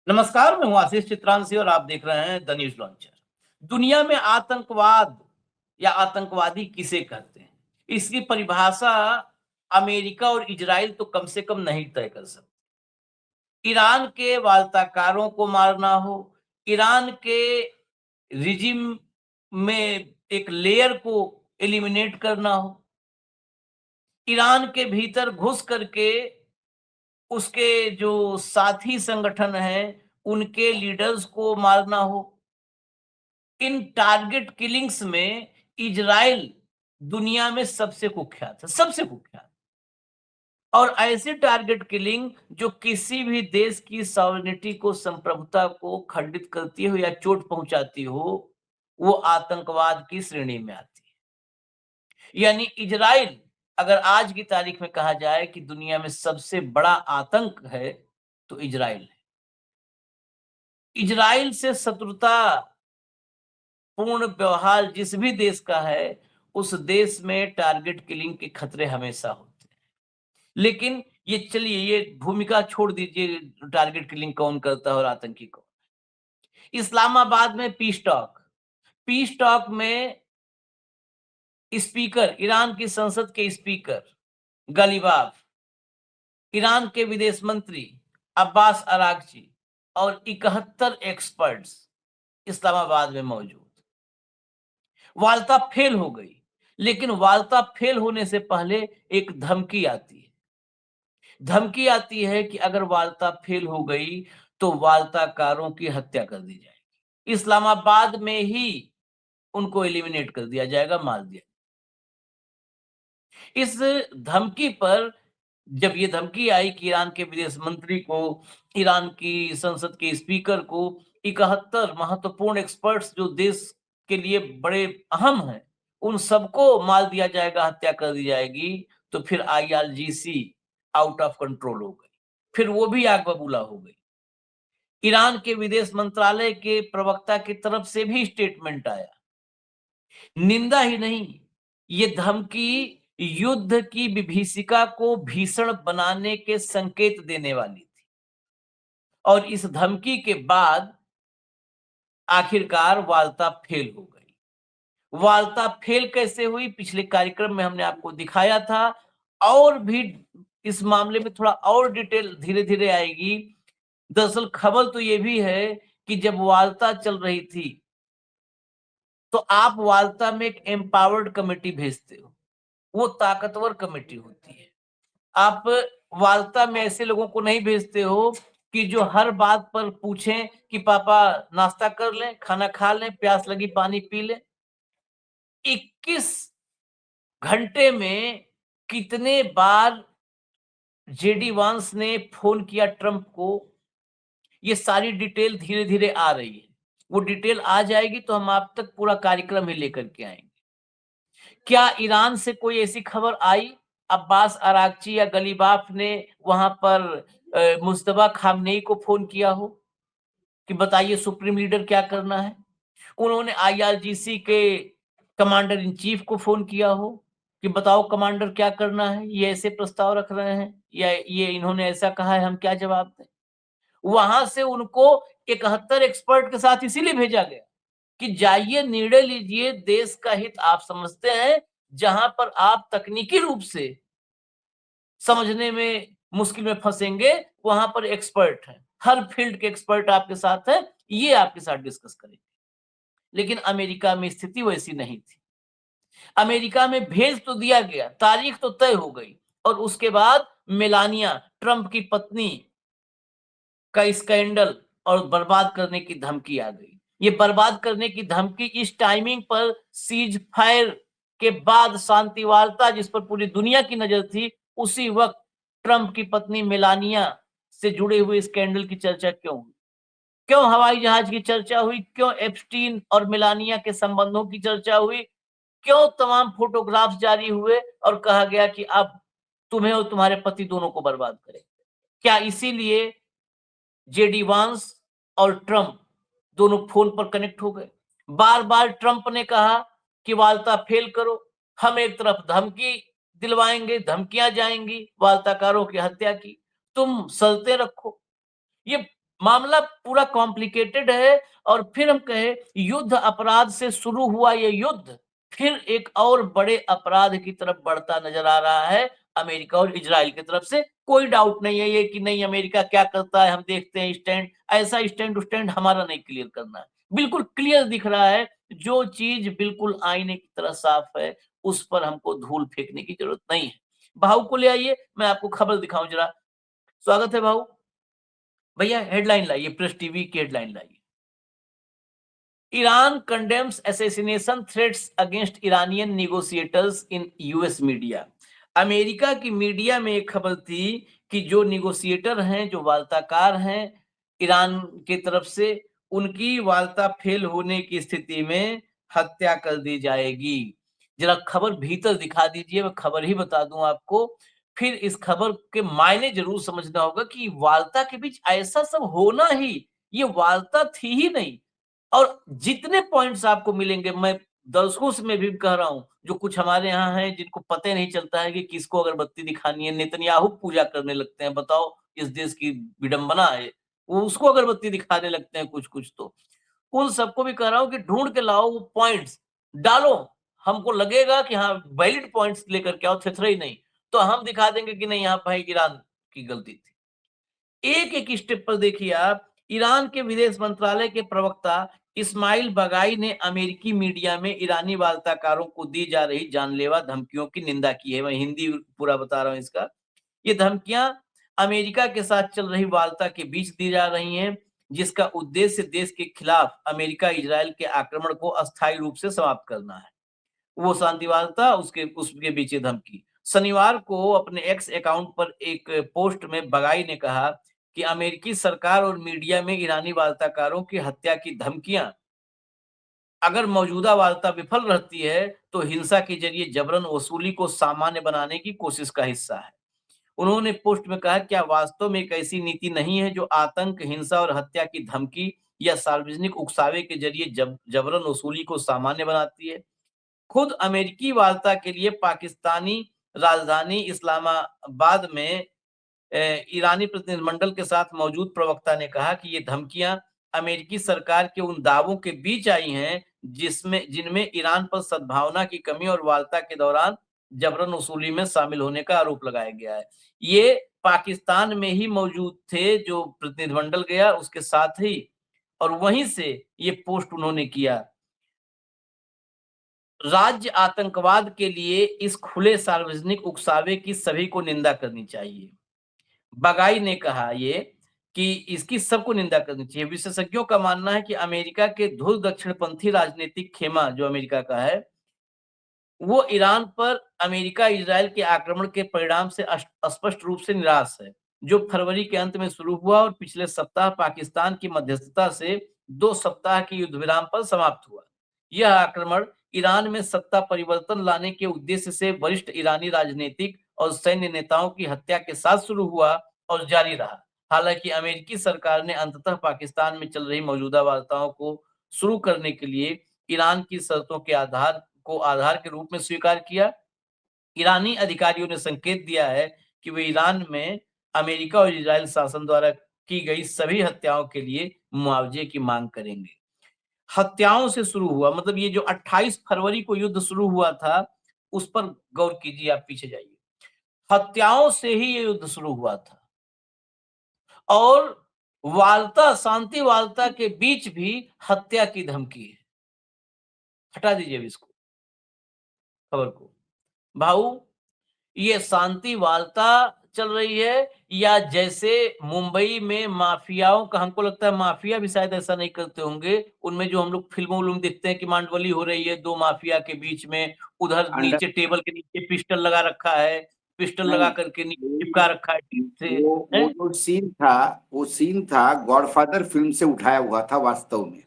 नमस्कार, मैं हूं आशीष चित्रांशी और आप देख रहे हैं द न्यूज लॉन्चर। दुनिया में आतंकवाद या आतंकवादी किसे कहते हैं, इसकी परिभाषा अमेरिका और इजराइल तो कम से कम नहीं तय कर सकते। ईरान के वार्ताकारों को मारना हो, ईरान के रिजिम में एक लेयर को एलिमिनेट करना हो, ईरान के भीतर घुस करके उसके जो साथी संगठन हैं, उनके लीडर्स को मारना हो, इन टारगेट किलिंग्स में इजराइल दुनिया में सबसे कुख्यात है, सबसे कुख्यात। और ऐसे टारगेट किलिंग जो किसी भी देश की सॉवरेनिटी को, संप्रभुता को खंडित करती हो या चोट पहुंचाती हो, वो आतंकवाद की श्रेणी में आती है। यानी इजराइल, अगर आज की तारीख में कहा जाए कि दुनिया में सबसे बड़ा आतंक है, तो इजराइल है। इजराइल से शत्रुता पूर्ण व्यवहार जिस भी देश का है, उस देश में टारगेट किलिंग के खतरे हमेशा होते हैं। लेकिन ये चलिए, ये भूमिका छोड़ दीजिए, टारगेट किलिंग कौन करता है और आतंकी कौन। इस्लामाबाद में पीस टॉक में स्पीकर, ईरान की संसद के स्पीकर गलीबाफ, ईरान के विदेश मंत्री अब्बास अरागची और 71 एक्सपर्ट्स इस्लामाबाद में मौजूद। वार्ता फेल हो गई, लेकिन वार्ता फेल होने से पहले एक धमकी आती है। धमकी आती है कि अगर वार्ता फेल हो गई तो वार्ताकारों की हत्या कर दी जाएगी, इस्लामाबाद में ही उनको एलिमिनेट कर दिया जाएगा, मार दिया। इस धमकी पर जब ये धमकी आई कि ईरान के विदेश मंत्री को, ईरान की संसद के स्पीकर को, 71 महत्वपूर्ण एक्सपर्ट्स जो देश के लिए बड़े अहम हैं, उन सबको मार दिया जाएगा, हत्या कर दी जाएगी, तो फिर आईआरजीसी आउट ऑफ कंट्रोल हो गई। फिर वो भी आग बबूला हो गई। ईरान के विदेश मंत्रालय के प्रवक्ता की तरफ से भी स्टेटमेंट आया। निंदा ही नहीं, ये धमकी युद्ध की विभीषिका को भीषण बनाने के संकेत देने वाली थी। और इस धमकी के बाद आखिरकार वार्ता फेल हो गई। वार्ता फेल कैसे हुई, पिछले कार्यक्रम में हमने आपको दिखाया था। और भी इस मामले में थोड़ा और डिटेल धीरे-धीरे आएगी। दरअसल खबर तो ये भी है कि जब वार्ता चल रही थी, तो आप वार्ता में एक एम्पावर्ड कमेटी भेजते हो। वो ताकतवर कमेटी होती है। आप वार्ता में ऐसे लोगों को नहीं भेजते हो कि जो हर बात पर पूछें कि पापा नाश्ता कर लें, खाना खा लें, प्यास लगी पानी पी लें। 21 घंटे में कितने बार जेडी वांस ने फोन किया ट्रंप को, ये सारी डिटेल धीरे-धीरे आ रही है। वो डिटेल आ जाएगी तो हम आप तक पूरा कार्यक्रम ही लेकर के आएंगे। क्या ईरान से कोई ऐसी खबर आई, अब्बास अरागची या गलीबाफ ने वहां पर मुज्तबा खामनेई को फोन किया हो कि बताइए सुप्रीम लीडर क्या करना है? उन्होंने आईआरजीसी के कमांडर इन चीफ को फोन किया हो कि बताओ कमांडर क्या करना है, ये ऐसे प्रस्ताव रख रहे हैं या ये इन्होंने ऐसा कहा है, हम क्या जवाब दें? वहां से उनको 71 एक्सपर्ट के साथ इसीलिए भेजा गया कि जाइए, निर्णय लीजिए, देश का हित आप समझते हैं, जहां पर आप तकनीकी रूप से समझने में मुश्किल में फंसेंगे, वहां पर एक्सपर्ट हैं, हर फील्ड के एक्सपर्ट आपके साथ हैं, ये आपके साथ डिस्कस करेंगे। लेकिन अमेरिका में स्थिति वैसी नहीं थी। अमेरिका में भेज तो दिया गया, तारीख तो तय हो गई, और उसके बाद मेलानिया, ट्रंप की पत्नी का स्कैंडल और बर्बाद करने की धमकी आ गई। ये बर्बाद करने की धमकी इस टाइमिंग पर, सीज फायर के बाद शांति वार्ता जिस पर पूरी दुनिया की नजर थी, उसी वक्त ट्रंप की पत्नी मेलानिया से जुड़े हुए स्कैंडल की चर्चा क्यों हुई? क्यों हवाई जहाज की चर्चा हुई? क्यों एप्स्टीन और मेलानिया के संबंधों की चर्चा हुई? क्यों तमाम फोटोग्राफ्स जारी हुए और कहा गया कि अब तुम्हें और तुम्हारे पति दोनों को बर्बाद करें? क्या इसीलिए जेडी वांस और ट्रंप दोनों फोन पर कनेक्ट हो गए? बार-बार ट्रंप ने कहा कि वार्ता फेल करो, हम एक तरफ धमकी दिलवाएंगे, धमकियां जाएंगी, वार्ताकारों की हत्या की, तुम शर्तें रखो। ये मामला पूरा कॉम्प्लिकेटेड है। और फिर हम कहें युद्ध अपराध से शुरू हुआ ये युद्ध फिर एक और बड़े अपराध की तरफ बढ़ता नजर आ रहा है अमेरिका और इजराइल की तरफ से। कोई डाउट नहीं है ये कि नहीं अमेरिका क्या करता है हम देखते हैं स्टैंड, ऐसा स्टैंड स्टैंड हमारा नहीं क्लियर करना है। बिल्कुल क्लियर दिख रहा है, जो चीज बिल्कुल आईने की तरह साफ है उस पर हमको धूल फेंकने की जरूरत नहीं है। भाऊ को ले आइए, मैं आपको खबर दिखाऊं जरा। स्वागत है भाऊ। भैया हेडलाइन लाइए, प्रेस टीवी की हेडलाइन लाइए। Iran condemns assassination threats against Iranian negotiators in US media. America की मीडिया में एक खबर थी कि जो नेगोशिएटर हैं, जो वार्ताकार हैं ईरान की तरफ से, उनकी वार्ता फेल होने की स्थिति में हत्या कर दी जाएगी। जरा खबर भीतर दिखा दीजिए, मैं खबर ही बता दूं आपको, फिर इस खबर के मायने जरूर समझना होगा कि वार्ता के बीच ऐसा सब होना ही, ये वार्ता थी ही नहीं। और जितने पॉइंट्स आपको मिलेंगे, मैं दर्शकों से मैं भी कह रहा हूं, जो कुछ हमारे यहाँ हैं जिनको पता ही नहीं चलता है कि किसको अगरबत्ती दिखानी है, नेतन्याहू पूजा करने लगते हैं, बताओ इस देश की विडंबना है, वो उसको अगरबत्ती दिखाने लगते हैं कुछ कुछ। तो उन सबको भी कह रहा हूं कि ढूंढ के लाओ वो पॉइंट्स, डालो, हमको लगेगा कि हाँ वैलिड पॉइंट्स लेकर के आओ, थेथरा ही नहीं, तो हम दिखा देंगे कि नहीं यहाँ भाई ईरान की गलती थी। एक एक स्टेप पर देखिए आप। ईरान के विदेश मंत्रालय के प्रवक्ता इस्माइल बगाई ने अमेरिकी मीडिया में ईरानी वार्ताकारों को दी जा रही जानलेवा धमकियों की निंदा की है। मैं हिंदी पूरा बता रहा हूं इसका। ये धमकियां अमेरिका के साथ चल रही वार्ता के बीच दी जा रही हैं, जिसका उद्देश्य देश के खिलाफ अमेरिका इजराइल के आक्रमण को अस्थायी रूप से समाप्त करना है। वो शांति वार्ता, उसके बीच ये धमकी। शनिवार को अपने एक्स अकाउंट पर एक पोस्ट में बगाई ने कहा कि अमेरिकी सरकार और मीडिया में ईरानी वार्ताकारों की हत्या की धमकियां, अगर मौजूदा वार्ता विफल रहती है तो हिंसा के जरिए जबरन वसूली को सामान्य बनाने की कोशिश का हिस्सा है। उन्होंने पोस्ट में कहा, क्या वास्तव में एक ऐसी नीति नहीं है जो आतंक, हिंसा और हत्या की धमकी या सार्वजनिक उकसावे के जरिए जबरन वसूली को सामान्य बनाती है? खुद अमेरिकी वार्ता के लिए पाकिस्तानी राजधानी इस्लामाबाद में ईरानी प्रतिनिधिमंडल के साथ मौजूद प्रवक्ता ने कहा कि ये धमकियां अमेरिकी सरकार के उन दावों के बीच आई हैं जिनमें ईरान पर सद्भावना की कमी और वार्ता के दौरान जबरन वसूली में शामिल होने का आरोप लगाया गया है। ये पाकिस्तान में ही मौजूद थे, जो प्रतिनिधिमंडल गया उसके साथ ही, और वहीं से ये पोस्ट उन्होंने किया। राज्य आतंकवाद के लिए इस खुले सार्वजनिक उकसावे की सभी को निंदा करनी चाहिए। बगाई ने कहा ये कि इसकी सबको निंदा करनी चाहिए। विशेषज्ञों का मानना है कि अमेरिका के धुर दक्षिणपंथी राजनीतिक खेमा, जो अमेरिका का है, वो ईरान पर अमेरिका इजराइल के आक्रमण के परिणाम से स्पष्ट रूप से निराश है, जो फरवरी के अंत में शुरू हुआ और पिछले सप्ताह पाकिस्तान की मध्यस्थता से 2 सप्ताह के युद्ध विराम पर समाप्त हुआ। यह आक्रमण ईरान में सत्ता परिवर्तन लाने के उद्देश्य से वरिष्ठ ईरानी राजनीतिक और सैन्य नेताओं की हत्या के साथ शुरू हुआ और जारी रहा। हालांकि अमेरिकी सरकार ने अंततः पाकिस्तान में चल रही मौजूदा वार्ताओं को शुरू करने के लिए ईरान की शर्तों के आधार के रूप में स्वीकार किया। ईरानी अधिकारियों ने संकेत दिया है कि वे ईरान में अमेरिका और इजराइल शासन द्वारा की गई सभी हत्याओं के लिए मुआवजे की मांग करेंगे। हत्याओं से शुरू हुआ, मतलब ये जो 28 फरवरी को युद्ध शुरू हुआ था, उस पर गौर कीजिए, आप पीछे जाइए। हत्याओं से ही ये युद्ध शुरू हुआ था और शांति वार्ता के बीच भी हत्या की धमकी है। हटा दीजिए अब इसको, खबर को। भाऊ, ये शांति वार्ता चल रही है या जैसे मुंबई में माफियाओं का, हमको लगता है माफिया भी शायद ऐसा नहीं करते होंगे, उनमें जो हम लोग फिल्मों में देखते हैं कि मांडवली हो रही है दो माफिया के बीच में, उधर अंडर नीचे टेबल के नीचे पिस्टल लगा रखा है, पिस्टल लगा नहीं, करके नीचे चिपका रखा है टीप से, वो जो सीन था, वो सीन था गॉडफादर फिल्म से उठाया हुआ था वास्तव में।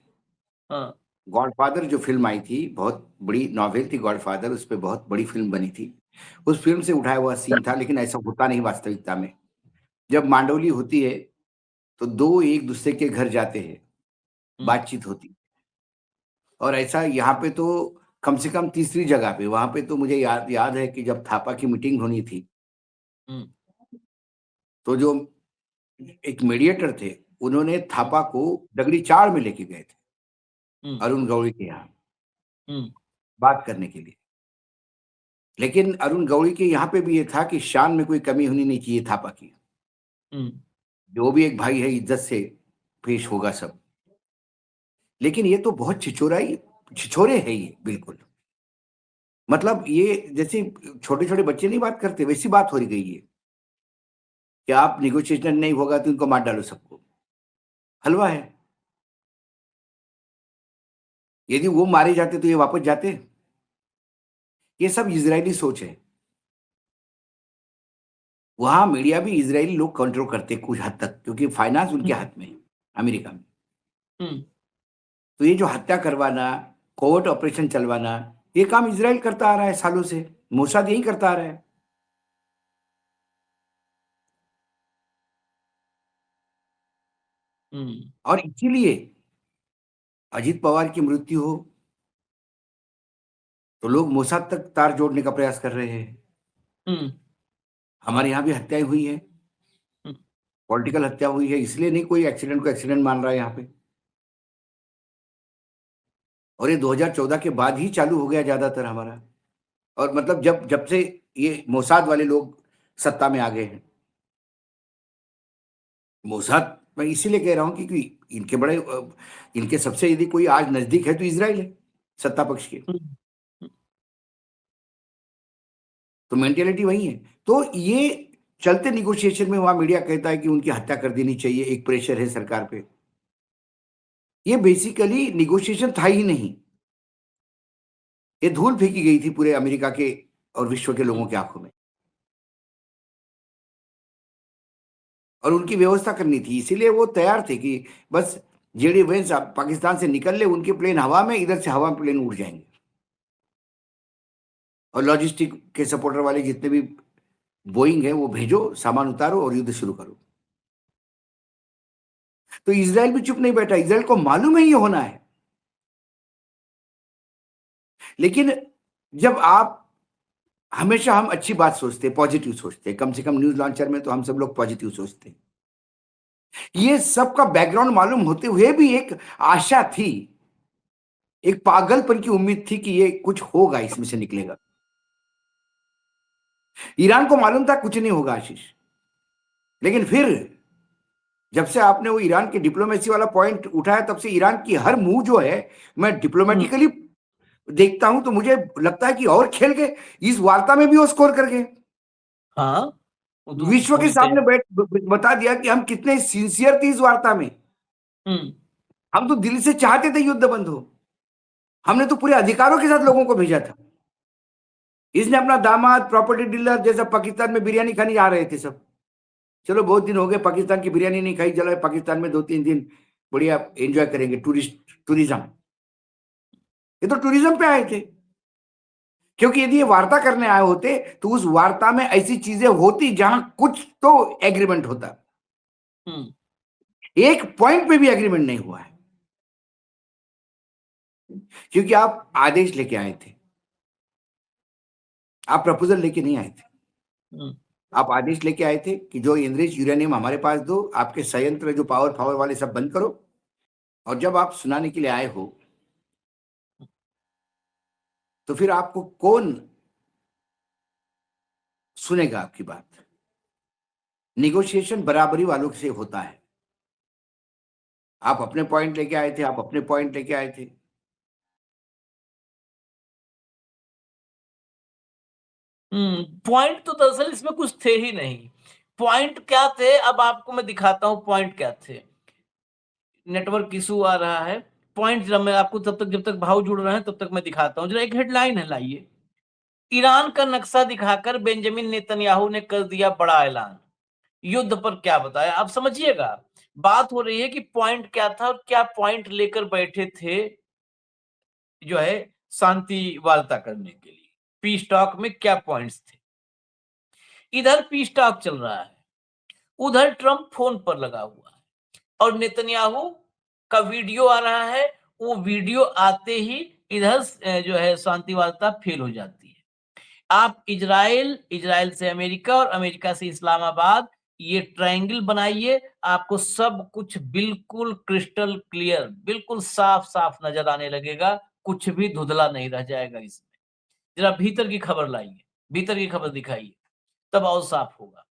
हाँ गॉडफादर जो फिल्म आई थी, बहुत बड़ी नॉवेल थी गॉडफादर, उस पर बहुत बड़ी फिल्म बनी थी, उस फिल्म से उठाया हुआ सीन था। लेकिन ऐसा होता नहीं वास्तविकता में। जब मांडवली होती है तो दो एक दूसरे के घर जाते हैं, बातचीत होती, और ऐसा यहाँ पे तो कम से कम तीसरी जगह पे, वहां पे तो मुझे याद है कि जब थापा की मीटिंग होनी थी, तो जो एक मीडिएटर थे उन्होंने थापा को दगड़ी चाड़ में लेके गए थे अरुण गौड़ी के यहाँ बात करने के लिए। लेकिन अरुण गौड़ी के यहाँ पे भी ये था कि शान में कोई कमी होनी नहीं चाहिए थापा की, जो भी एक भाई है इज्जत से पेश होगा सब। लेकिन ये तो बहुत छिछोरे है ये, बिल्कुल। मतलब ये जैसे छोटे छोटे बच्चे नहीं बात करते, वैसी बात हो रही गई है कि आप निगोशिएशन नहीं होगा तो इनको मार डालो सबको। हलवा है। यदि वो मारे जाते तो ये वापस जाते। ये सब इजरायली सोच है। वहां मीडिया भी इजरायली लोग कंट्रोल करते कुछ हद तक, क्योंकि फाइनेंस उनके हाथ में है अमेरिका में। तो ये जो हत्या करवाना, कोवर्ट ऑपरेशन चलवाना, ये काम इजराइल करता आ रहा है सालों से। मोसाद यही करता आ रहा है। और इसीलिए अजीत पवार की मृत्यु हो तो लोग मोसाद तक तार जोड़ने का प्रयास कर रहे हैं। हमारे यहाँ भी हत्याएं हुई है, पॉलिटिकल हत्या हुई है, इसलिए नहीं कोई एक्सीडेंट को एक्सीडेंट मान रहा है यहाँ पे। और ये 2014 के बाद ही चालू हो गया ज्यादातर हमारा। और मतलब जब से ये मोसाद वाले लोग सत्ता में आ गए हैं। मोसाद मैं इसीलिए कह रहा हूं क्योंकि इनके सबसे यदि कोई आज नजदीक है तो इजराइल है, सत्ता पक्ष के। तो मेंटेलिटी वही है। तो ये चलते निगोशिएशन में वहां मीडिया कहता है कि उनकी हत्या कर देनी चाहिए, एक प्रेशर है सरकार पे। ये बेसिकली निगोशिएशन था ही नहीं, ये धूल फेंकी गई थी पूरे अमेरिका के और विश्व के लोगों की आंखों में। और उनकी व्यवस्था करनी थी, इसीलिए वो तैयार थे कि बस जेडी वेंस पाकिस्तान से निकल ले, उनके प्लेन हवा में, इधर से हवा में प्लेन उड़ जाएंगे। और लॉजिस्टिक के सपोर्टर वाले जितने भी बोइंग है वो भेजो, सामान उतारो और युद्ध शुरू करो। तो इजराइल भी चुप नहीं बैठा, इजराइल को मालूम है ये होना है। लेकिन जब आप हमेशा हम अच्छी बात सोचते हैं, पॉजिटिव सोचते हैं, कम से कम न्यूज लॉन्चर में तो हम सब लोग पॉजिटिव सोचते हैं। ये सबका बैकग्राउंड मालूम होते हुए भी एक आशा थी, एक पागलपन की उम्मीद थी कि ये कुछ होगा, इसमें से निकलेगा। ईरान को मालूम था कुछ नहीं होगा आशीष। लेकिन फिर जब से आपने वो ईरान के डिप्लोमेसी वाला पॉइंट उठाया, तब से ईरान की हर मूव जो है मैं डिप्लोमेटिकली देखता हूं तो मुझे लगता है कि और खेल गए, इस वार्ता में भी वो स्कोर कर गए। हाँ, विश्व के सामने बता दिया कि हम कितने सिंसियर थे इस वार्ता में। हम तो दिल से चाहते थे युद्ध बंद हो। हमने तो पूरे अधिकारों के साथ लोगों को भेजा था। इसने अपना दामाद प्रॉपर्टी डीलर जैसा पाकिस्तान में बिरयानी खाने आ रहे थे सब। चलो बहुत दिन हो गए पाकिस्तान की बिरयानी नहीं खाई, चलो पाकिस्तान में 2-3 दिन बढ़िया एंजॉय करेंगे, टूरिज्म। ये तो टूरिज्म पे आए थे, क्योंकि यदि ये वार्ता करने आए होते तो उस वार्ता में ऐसी चीजें होती जहां कुछ तो एग्रीमेंट होता। एक पॉइंट पे भी एग्रीमेंट नहीं हुआ है, क्योंकि आप आदेश लेके आए थे, आप प्रपोजल लेके नहीं आए थे। आप आदेश लेके आए थे कि जो एनरिच यूरेनियम हमारे पास दो, आपके संयंत्र जो पावर वाले सब बंद करो। और जब आप सुनाने के लिए आए हो तो फिर आपको कौन सुनेगा आपकी बात? निगोशिएशन बराबरी वालों से होता है। आप अपने पॉइंट लेके आए थे, आप अपने पॉइंट लेके आए थे। पॉइंट तो दरअसल इसमें कुछ थे ही नहीं। पॉइंट क्या थे, अब आपको मैं दिखाता हूं पॉइंट क्या थे। नेटवर्क इशू आ रहा है। पॉइंट जब मैं आपको जब तक भाव जुड़ रहे हैं तब तक मैं दिखाता हूं। जरा एक हेडलाइन है, लाइए। ईरान का नक्शा दिखाकर बेंजामिन नेतन्याहू ने कर दिया बड़ा ऐलान, युद्ध पर क्या बताया। आप समझिएगा, बात हो रही है कि पॉइंट क्या था और क्या पॉइंट लेकर बैठे थे जो है शांति वार्ता करने के लिए। पीस टॉक में क्या पॉइंट्स थे। इधर पीस टॉक चल रहा है, उधर ट्रंप फोन पर लगा हुआ है और नेतन्याहू का वीडियो आ रहा है। वो वीडियो आते ही इधर जो है शांति वार्ता फेल हो जाती है। आप इजराइल से अमेरिका और अमेरिका से इस्लामाबाद ये ट्रायंगल बनाइए, आपको सब कुछ बिल्कुल क्रिस्टल क्लियर, बिल्कुल साफ-साफ नज़र आने लगेगा, कुछ भी धुंधला नहीं रह जाएगा इसमें। ज़रा भीतर की खबर लाइए, भीतर की खबर दिखाइए, तब और साफ होगा।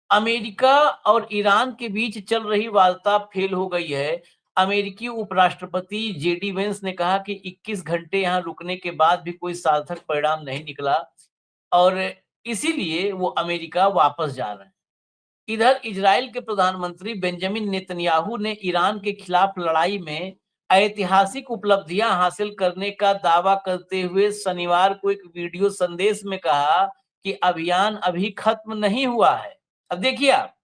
अमेरिका और ईरान के बीच चल रही वार्ता फेल हो गई है। अमेरिकी उपराष्ट्रपति जेडी वेंस ने कहा कि 21 घंटे यहाँ रुकने के बाद भी कोई सार्थक परिणाम नहीं निकला और इसीलिए वो अमेरिका वापस जा रहे हैं। इधर इजराइल के प्रधानमंत्री बेंजामिन नेतन्याहू ने ईरान के खिलाफ लड़ाई में ऐतिहासिक उपलब्धियां हासिल करने का दावा करते हुए शनिवार को एक वीडियो संदेश में कहा कि अभियान अभी खत्म नहीं हुआ है। अब देखिए आप,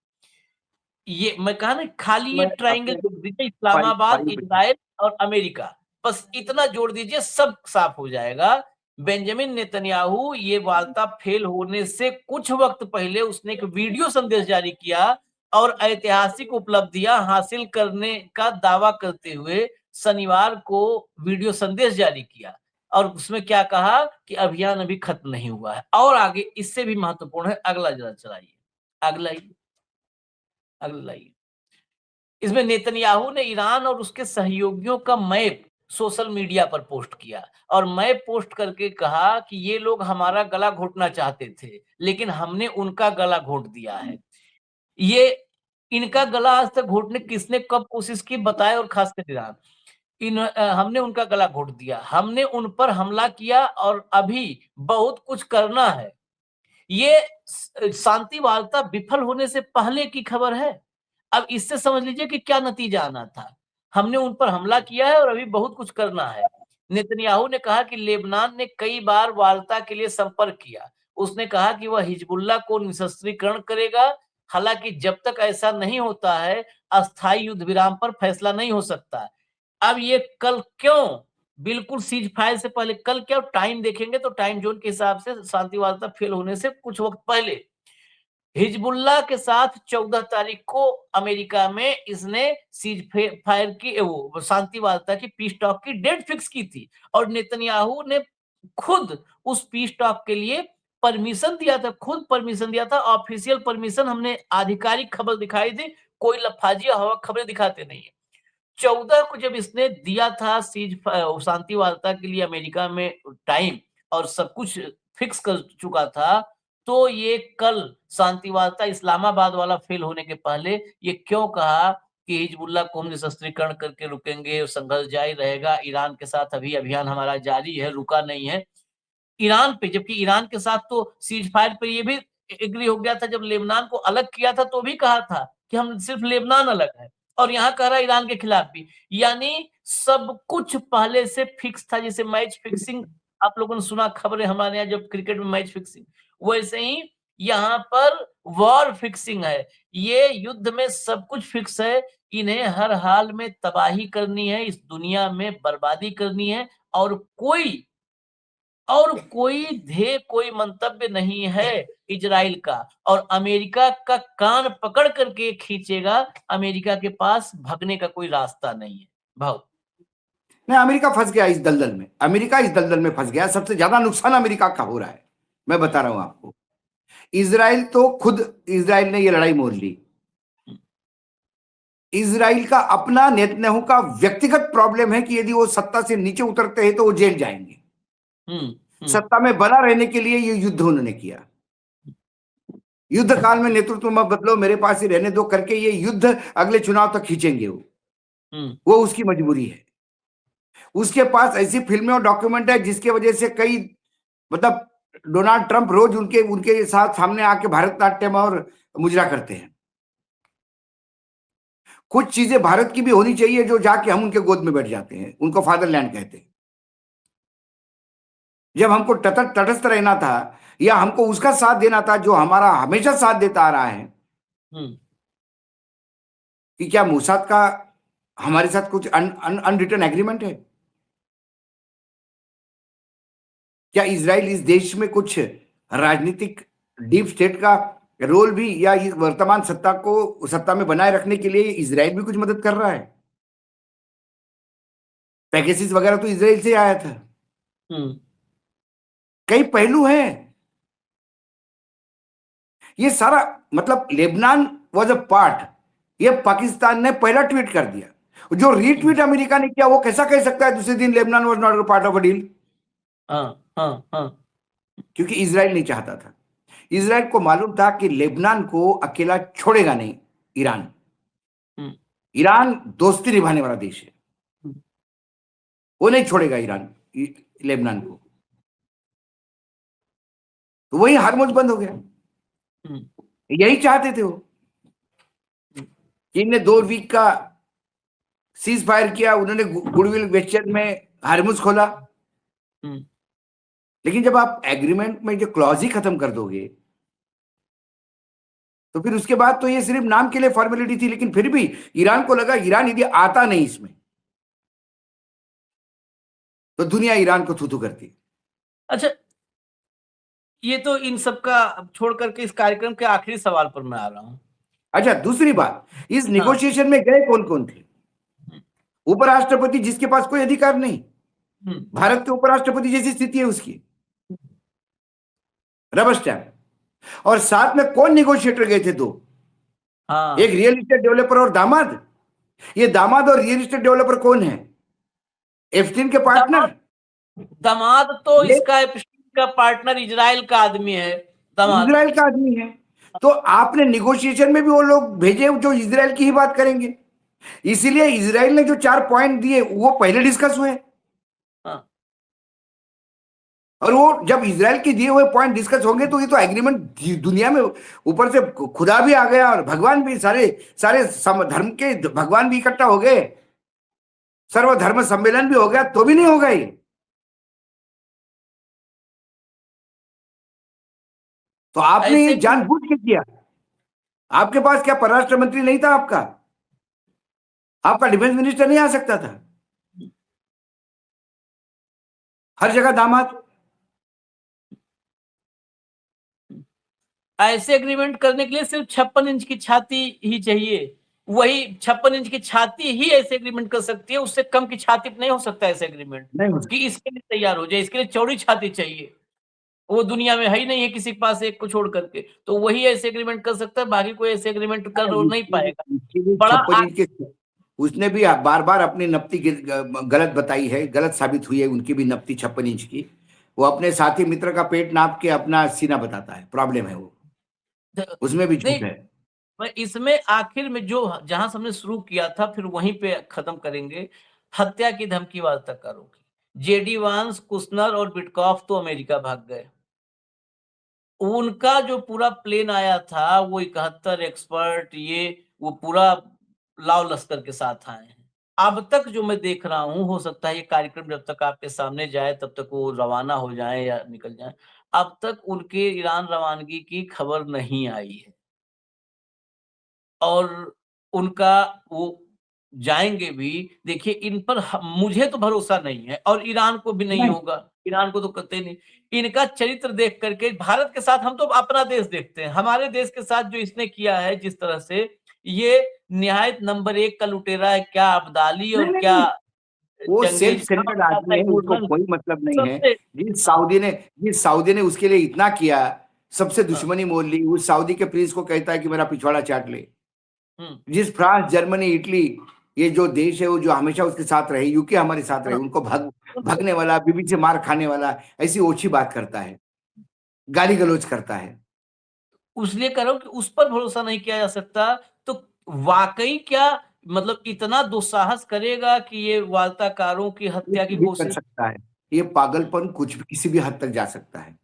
ये मैं कहा ना, खाली ये मैं ट्रायंगल अपने जोड़ दीजिए, फाइल इस्लामाबाद, फाइल पे इजराइल और अमेरिका, बस इतना जोड़ दीजिए, सब साफ हो जाएगा। बेंजामिन नेतन्याहू ये वार्ता फेल होने से कुछ वक्त पहले उसने एक वीडियो संदेश जारी किया और ऐतिहासिक उपलब्धियां हासिल करने का दावा करते हुए शनिवार को वीडियो संदेश जारी किया और उसमें क्या कहा कि अभियान अभी खत्म नहीं हुआ है और आगे इससे भी महत्वपूर्ण है। अगला जरा चलाइए, अगला अगला लाइए। इसमें नेतन्याहू ने ईरान और उसके सहयोगियों का मैप सोशल मीडिया पर पोस्ट किया और मैप पोस्ट करके कहा कि ये लोग हमारा गला घोटना चाहते थे, लेकिन हमने उनका गला घोट दिया है। ये इनका गला आज तक घोटने किसने कब कोशिश की बताए, और खासकर ईरान। हमने उनका गला घोट दिया, हमने उन पर हमला किया और अभी बहुत कुछ करना है। ये शांति वार्ता विफल होने से पहले की खबर है। अब इससे समझ लीजिए कि क्या नतीजा आना था। हमने उन पर हमला किया है और अभी बहुत कुछ करना है। नेतन्याहू ने कहा कि लेबनान ने कई बार वार्ता के लिए संपर्क किया। उसने कहा कि वह हिजबुल्लाह को निशस्त्रीकरण करेगा। हालांकि जब तक ऐसा नहीं होता है, अस्थायी युद्ध विराम पर फैसला नहीं हो सकता। अब ये कल क्यों, बिल्कुल सीज फायर से पहले कल क्या टाइम देखेंगे तो टाइम जोन के हिसाब से शांति वार्ता फेल होने से कुछ वक्त पहले हिजबुल्लाह के साथ 14 तारीख को अमेरिका में इसने सीज फायर की, वो शांति वार्ता की, पीस टॉक की डेट फिक्स की थी और नेतन्याहू ने खुद उस पीस टॉक के लिए परमिशन दिया था, खुद परमिशन दिया था, ऑफिशियल परमिशन। हमने आधिकारिक खबर दिखाई थी, कोई लफाजी हवा खबरें दिखाते नहीं है। 14 को जब इसने दिया था शांति वार्ता के लिए अमेरिका में टाइम और सब कुछ फिक्स कर चुका था, तो ये कल शांति वार्ता इस्लामाबाद वाला फेल होने के पहले ये क्यों कहा कि हिजबुल्लाह को हम निशस्त्रीकरण करके रुकेंगे, संघर्ष जारी रहेगा, ईरान के साथ अभी अभियान हमारा जारी है, रुका नहीं है। ईरान पे, जबकि ईरान के साथ तो सीज फायर पे ये भी एग्री हो गया था, जब लेबनान को अलग किया था तो भी कहा था कि हम सिर्फ लेबनान अलग है, और यहाँ कह रहा है ईरान के खिलाफ भी। यानी सब कुछ पहले से फिक्स था। जैसे मैच फिक्सिंग आप लोगों ने सुना खबरें हमारे यहाँ, जब क्रिकेट में मैच फिक्सिंग, वैसे ही यहाँ पर वॉर फिक्सिंग है। ये युद्ध में सब कुछ फिक्स है। इन्हें हर हाल में तबाही करनी है, इस दुनिया में बर्बादी करनी है, और कोई ध्येय, कोई मंतव्य नहीं है इजराइल का। और अमेरिका का कान पकड़ करके खींचेगा, अमेरिका के पास भगने का कोई रास्ता नहीं है। भाव नहीं, अमेरिका फंस गया इस दलदल में, अमेरिका इस दलदल में फंस गया। सबसे ज्यादा नुकसान अमेरिका का हो रहा है, मैं बता रहा हूं आपको। इजराइल तो खुद, इजराइल ने ये लड़ाई मोल ली। इजराइल का अपना, नेतन्याहू का व्यक्तिगत प्रॉब्लम है कि यदि वो सत्ता से नीचे उतरते हैं तो वो जेल जाएंगे। सत्ता में बना रहने के लिए ये युद्ध उन्होंने किया। युद्ध काल में नेतृत्व मत बदलो, मेरे पास ही रहने दो करके ये युद्ध अगले चुनाव तक खींचेंगे वो उसकी मजबूरी है। उसके पास ऐसी फिल्में और डॉक्यूमेंट है जिसके वजह से कई, मतलब डोनाल्ड ट्रंप रोज उनके साथ सामने आके भारतनाट्यम और मुजरा करते हैं। कुछ चीजें भारत की भी होनी चाहिए जो जाके हम उनके गोद में बैठ जाते हैं, उनको फादरलैंड कहते हैं। जब हमको तटस्थ रहना था या हमको उसका साथ देना था जो हमारा हमेशा साथ देता आ रहा है, कि क्या मोसाद का हमारे साथ कुछ अनरिटन एग्रीमेंट है? क्या इजराइल इस देश में कुछ राजनीतिक डीप स्टेट का रोल भी, या इस वर्तमान सत्ता को सत्ता में बनाए रखने के लिए इजराइल भी कुछ मदद कर रहा है? पैकेजेस वगैरह तो इजराइल से आया था। कई पहलू हैं। ये सारा, मतलब लेबनान वॉज अ पार्ट, ये पाकिस्तान ने पहला ट्वीट कर दिया। जो रीट्वीट अमेरिका ने किया वो कैसा कह सकता है दूसरे दिन Lebanon was not a part of a deal? हाँ। क्योंकि इजराइल नहीं चाहता था। इजराइल को मालूम था कि लेबनान को अकेला छोड़ेगा नहीं ईरान। ईरान दोस्ती निभाने वाला देश है, वो नहीं छोड़ेगा ईरान लेबनान को। तो वही हार्मोज बंद हो गया। यही चाहते थे वो कि इनने 2 वीक का सीज फायर किया, उन्होंने गुडविल वेस्टर्न में हार्मोज खोला। लेकिन जब आप एग्रीमेंट में जो क्लॉज ही खत्म कर दोगे तो फिर उसके बाद तो ये सिर्फ नाम के लिए फॉर्मेलिटी थी। लेकिन फिर भी ईरान को लगा ईरान यदि आता नहीं इसमें तो दुनिया ईरान को थू करती। अच्छा, ये तो इन सब का छोड़ करके इस कार्यक्रम के आखिरी सवाल पर मैं आ रहा हूँ। अच्छा, दूसरी बात, इस निगोशिएशन में गए कौन कौन थे? उपराष्ट्रपति जिसके पास कोई अधिकार नहीं, भारत के उपराष्ट्रपति जैसी स्थिति है उसकी, रबर स्टैम्प। और साथ में कौन निगोशिएटर गए थे? 2, एक रियल एस्टेट डेवलपर और दामाद। ये दामाद और रियल एस्टेट डेवलपर कौन है? एप्स्टीन के पार्टनर। दामाद तो इसका एप्स्टीन का पार्टनर इजराइल का आदमी है, दामाद इजराइल का आदमी है। तो आपने निगोशिएशन में भी वो लोग भेजे जो इजराइल की ही बात करेंगे। इसीलिए इजराइल ने जो 4 पॉइंट दिए वो पहले डिस्कस हुए। और वो जब इजराइल के दिए हुए पॉइंट डिस्कस होंगे तो ये तो एग्रीमेंट दुनिया में ऊपर से खुदा भी आ गया और भगवान भी, सारे धर्म के भगवान भी इकट्ठा हो गए, सर्वधर्म सम्मेलन भी हो गया, तो भी नहीं होगा ये। तो आपने ये जानबूझ के किया। आपके पास क्या परराष्ट्र मंत्री नहीं था? आपका डिफेंस मिनिस्टर नहीं आ सकता था? हर जगह दामाद। ऐसे एग्रीमेंट करने के लिए सिर्फ 56 इंच की छाती ही चाहिए। वही 56 इंच की छाती ही ऐसे एग्रीमेंट कर सकती है, उससे कम की छाती नहीं हो सकता ऐसे एग्रीमेंट कि इसके लिए तैयार हो जाए। इसके लिए चौड़ी छाती चाहिए, वो दुनिया में है ही नहीं है किसी के पास एक को छोड़ करके। तो वही ऐसे एग्रीमेंट कर सकता है, बाकी कोई ऐसे एग्रीमेंट कर नहीं पाएगा। बड़ा उसने भी बार बार अपनी नप्ती गलत बताई है, गलत साबित हुई है उनकी भी नप्ती 56 इंच की। वो अपने साथी मित्र का पेट नाप के अपना सीना बताता है, प्रॉब्लम है वो, उसमें भी झूठ है। इसमें आखिर में जो जहां से हमने शुरू किया था फिर वहीं पे खत्म करेंगे। हत्या की धमकी वार्ताकारों की, जेडी वांस, कुशनर और बिटकॉफ तो अमेरिका भाग गए। उनका जो पूरा प्लेन आया था वो 71 एक्सपर्ट, ये वो पूरा लाव लश्कर के साथ आए हैं। अब तक जो मैं देख रहा हूं, हो सकता है ये कार्यक्रम जब तक आपके सामने जाए तब तक वो रवाना हो जाए या निकल जाए, अब तक उनके ईरान रवानगी की खबर नहीं आई है। और उनका वो जाएंगे भी, देखिए इन पर मुझे तो भरोसा नहीं है और ईरान को भी नहीं होगा। ईरान को तो कतई नहीं। इनका चरित्र देख करके भारत के साथ हम तो अपना देश देखते हैं, हमारे देश के साथ जो इसने किया है जिस तरह से, ये निहायत नंबर 1 का लुटेरा है। क्या अब्दाली और क्या वो सेल्फ सेंटर्ड आदमी है, उसको कोई मतलब नहीं है। जिस सऊदी ने उसके लिए इतना किया, सबसे दुश्मनी मोल ली, उस सऊदी के प्रिंस को कहता है कि मेरा पिछवाड़ा चाट ले। जिस फ्रांस, जर्मनी, इटली, ये जो देश है वो जो हमेशा उसके साथ रहे, यूके हमारे साथ रहे, उनको भगने वाला, बीबी से मार खाने वाला, ऐसी ओछी बात करता है, गाली गलौज करता है। उसलिए कह रहा हूं कि उस पर भरोसा नहीं किया जा सकता। तो वाकई क्या मतलब इतना दुस्साहस करेगा कि ये वार्ताकारों की हत्या की कोशिश कर सकता है? ये पागलपन कुछ भी किसी भी हद तक जा सकता है।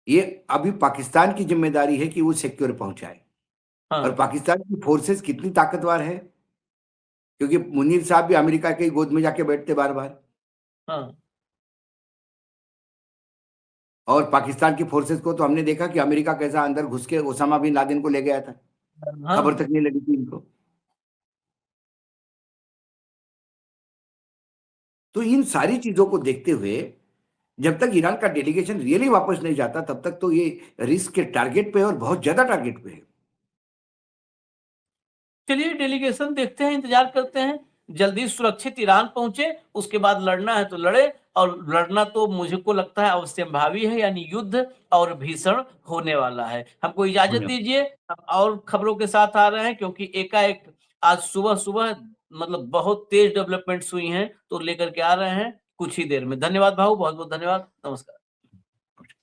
ये अभी पाकिस्तान की जिम्मेदारी है कि वो सिक्योर पहुंचाए। और पाकिस्तान की फोर्सेस कितनी ताकतवर है, क्योंकि मुनीर साहब भी अमेरिका के गोद में जाके बैठते बार बार। और पाकिस्तान की फोर्सेस को तो हमने देखा कि अमेरिका कैसा अंदर घुस के ओसामा बिन लादेन को ले गया था, खबर तक नहीं लगी थी इनको। तो इन सारी चीजों को देखते हुए जब तक ईरान का डेलीगेशन रियली वापस नहीं जाता तब तक तो ये रिस्क के टारगेट पे और बहुत ज्यादा टारगेट पे है। चलिए डेलीगेशन देखते हैं, इंतजार करते हैं। जल्दी सुरक्षित ईरान पहुंचे, उसके बाद लड़ना है तो लड़े, और लड़ना तो मुझको लगता है अवश्यंभावी है, यानी युद्ध और भीषण होने वाला है। हमको इजाजत धन्यवाद। दीजिए, हम और खबरों के साथ आ रहे हैं, क्योंकि एकाएक आज सुबह-सुबह मतलब बहुत तेज डेवलपमेंट्स हुई हैं, तो लेकर के आ रहे हैं कुछ ही देर में। धन्यवाद भाऊ, बहुत-बहुत धन्यवाद। नमस्कार।